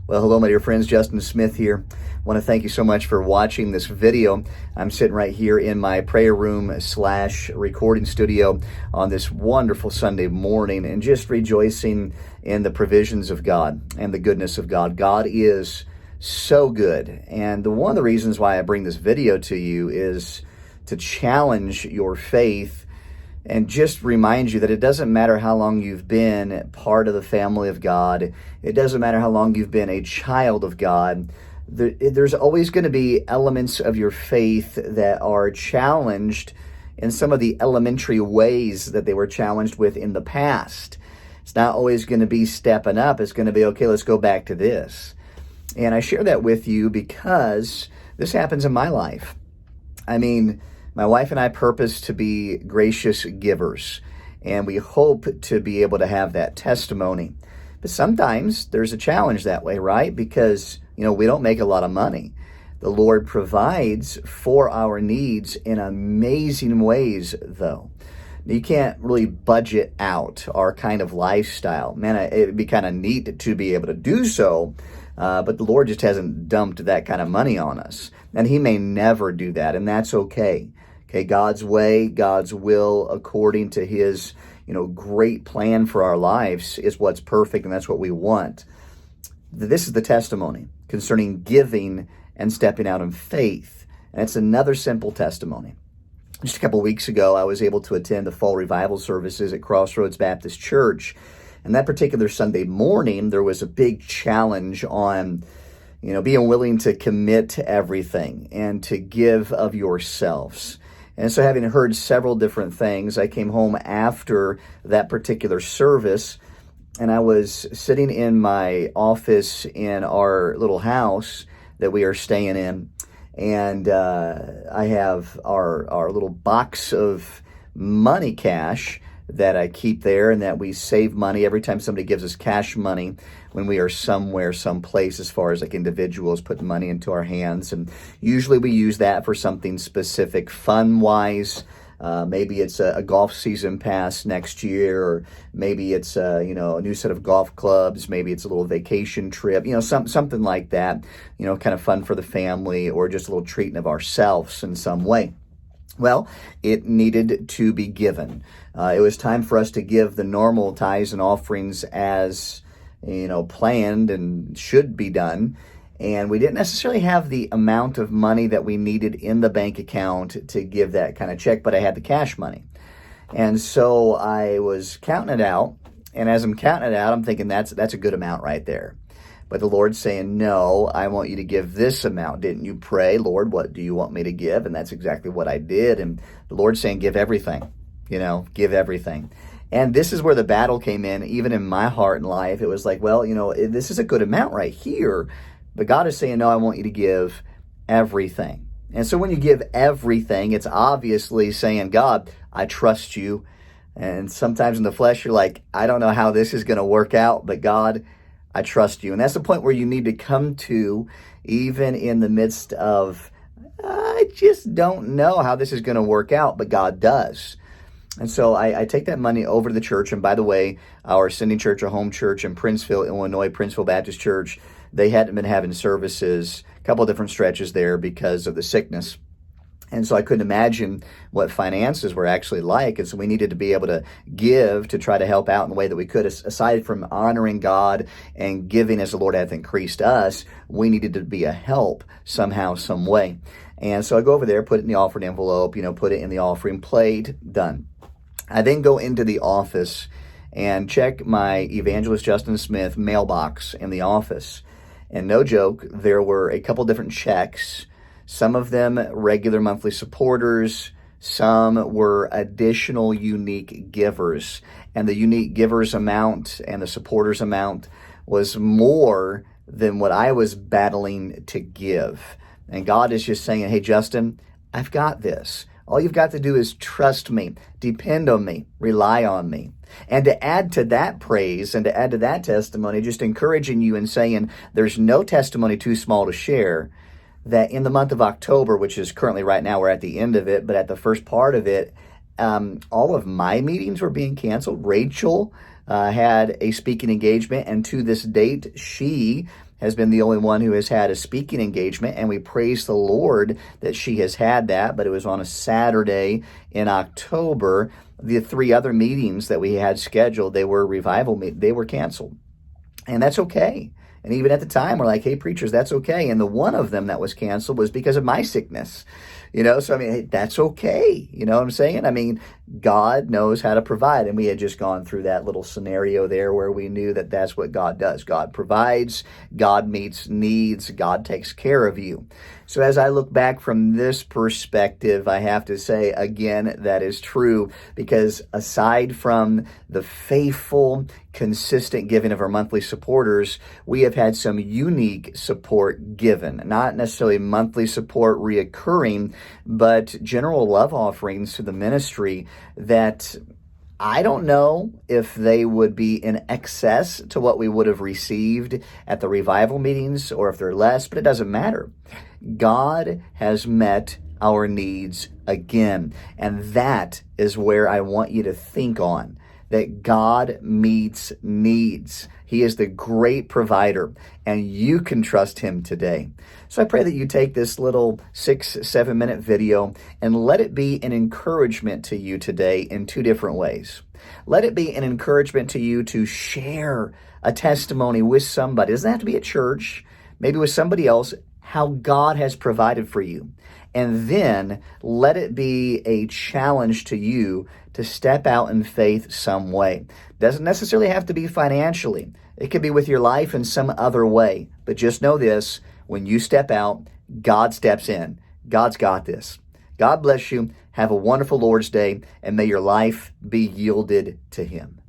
Well, hello, my dear friends. Justin Smith here. I want to thank you so much for watching this video. I'm sitting right here in my prayer room / recording studio on this wonderful Sunday morning and just rejoicing in the provisions of God and the goodness of God. God is so good. And one of the reasons why I bring this video to you is to challenge your faith and just remind you that it doesn't matter how long you've been part of the family of God. It doesn't matter how long you've been a child of God. There's always going to be elements of your faith that are challenged in some of the elementary ways that they were challenged with in the past. It's not always going to be stepping up. It's going to be, okay, let's go back to this. And I share that with you because this happens in my life. I mean, my wife and I purpose to be gracious givers, and we hope to be able to have that testimony. But sometimes there's a challenge that way, right? Because, we don't make a lot of money. The Lord provides for our needs in amazing ways, though. You can't really budget out our kind of lifestyle. Man, it'd be kind of neat to be able to do so, but the Lord just hasn't dumped that kind of money on us. And He may never do that, and that's okay. Okay, God's way, God's will, according to His, great plan for our lives is what's perfect, and that's what we want. This is the testimony concerning giving and stepping out in faith. And it's another simple testimony. Just a couple weeks ago, I was able to attend the fall revival services at Crossroads Baptist Church. And that particular Sunday morning, there was a big challenge on being willing to commit to everything and to give of yourselves. And so having heard several different things, I came home after that particular service, and I was sitting in my office in our little house that we are staying in, and I have our little box of money cash that I keep there, and that we save money every time somebody gives us cash money when we are somewhere, someplace, as far as like individuals putting money into our hands. And usually we use that for something specific, fun-wise. Maybe it's a golf season pass next year, or maybe it's a new set of golf clubs. Maybe it's a little vacation trip, something like that, kind of fun for the family, or just a little treating of ourselves in some way. Well, it needed to be given. It was time for us to give the normal tithes and offerings as, planned and should be done. And we didn't necessarily have the amount of money that we needed in the bank account to give that kind of check, but I had the cash money. And so I was counting it out. And as I'm counting it out, I'm thinking that's a good amount right there. But the Lord's saying, no, I want you to give this amount. Didn't you pray, Lord, what do you want me to give? And that's exactly what I did. And the Lord's saying, give everything, give everything. And this is where the battle came in, even in my heart and life. It was like, well, this is a good amount right here. But God is saying, no, I want you to give everything. And so when you give everything, it's obviously saying, God, I trust you. And sometimes in the flesh, you're like, I don't know how this is going to work out, but God, I trust you. And that's the point where you need to come to, even in the midst of, I just don't know how this is going to work out, but God does. And so I take that money over to the church. And by the way, our sending church, our home church in Princeville, Illinois, Princeville Baptist Church, they hadn't been having services, a couple of different stretches there because of the sickness. And so I couldn't imagine what finances were actually like. And so we needed to be able to give to try to help out in the way that we could. Aside from honoring God and giving as the Lord hath increased us, we needed to be a help somehow, some way. And so I go over there, put it in the offering envelope, put it in the offering plate, done. I then go into the office and check my Evangelist Justin Smith mailbox in the office. And no joke, there were a couple different checks. Some of them regular monthly supporters, some were additional unique givers. And the unique givers amount and the supporters amount was more than what I was battling to give. And God is just saying, hey, Justin, I've got this. All you've got to do is trust me, depend on me, rely on me. And to add to that praise and to add to that testimony, just encouraging you and saying there's no testimony too small to share, that in the month of October, which is currently right now, we're at the end of it, but at the first part of it, all of my meetings were being canceled. Rachel, had a speaking engagement, and to this date, she has been the only one who has had a speaking engagement, and we praise the Lord that she has had that, but it was on a Saturday in October. The 3 other meetings that we had scheduled, they were revival meetings, they were canceled. And that's okay. And even at the time, we're like, hey, preachers, that's okay. And the one of them that was canceled was because of my sickness. So I mean, hey, that's okay. You know what I'm saying? I mean, God knows how to provide. And we had just gone through that little scenario there where we knew that that's what God does. God provides, God meets needs, God takes care of you. So as I look back from this perspective, I have to say, again, that is true, because aside from the faithful, consistent giving of our monthly supporters, we have had some unique support given, not necessarily monthly support reoccurring, but general love offerings to the ministry that I don't know if they would be in excess to what we would have received at the revival meetings or if they're less, but it doesn't matter. God has met our needs again. And that is where I want you to think on, that God meets needs. He is the great provider, and you can trust him today. So I pray that you take this little 6-7 minute video and let it be an encouragement to you today in 2 different ways. Let it be an encouragement to you to share a testimony with somebody. It doesn't have to be at church, maybe with somebody else, how God has provided for you. And then let it be a challenge to you to step out in faith some way. Doesn't necessarily have to be financially. It could be with your life in some other way. But just know this, when you step out, God steps in. God's got this. God bless you. Have a wonderful Lord's Day, and may your life be yielded to him.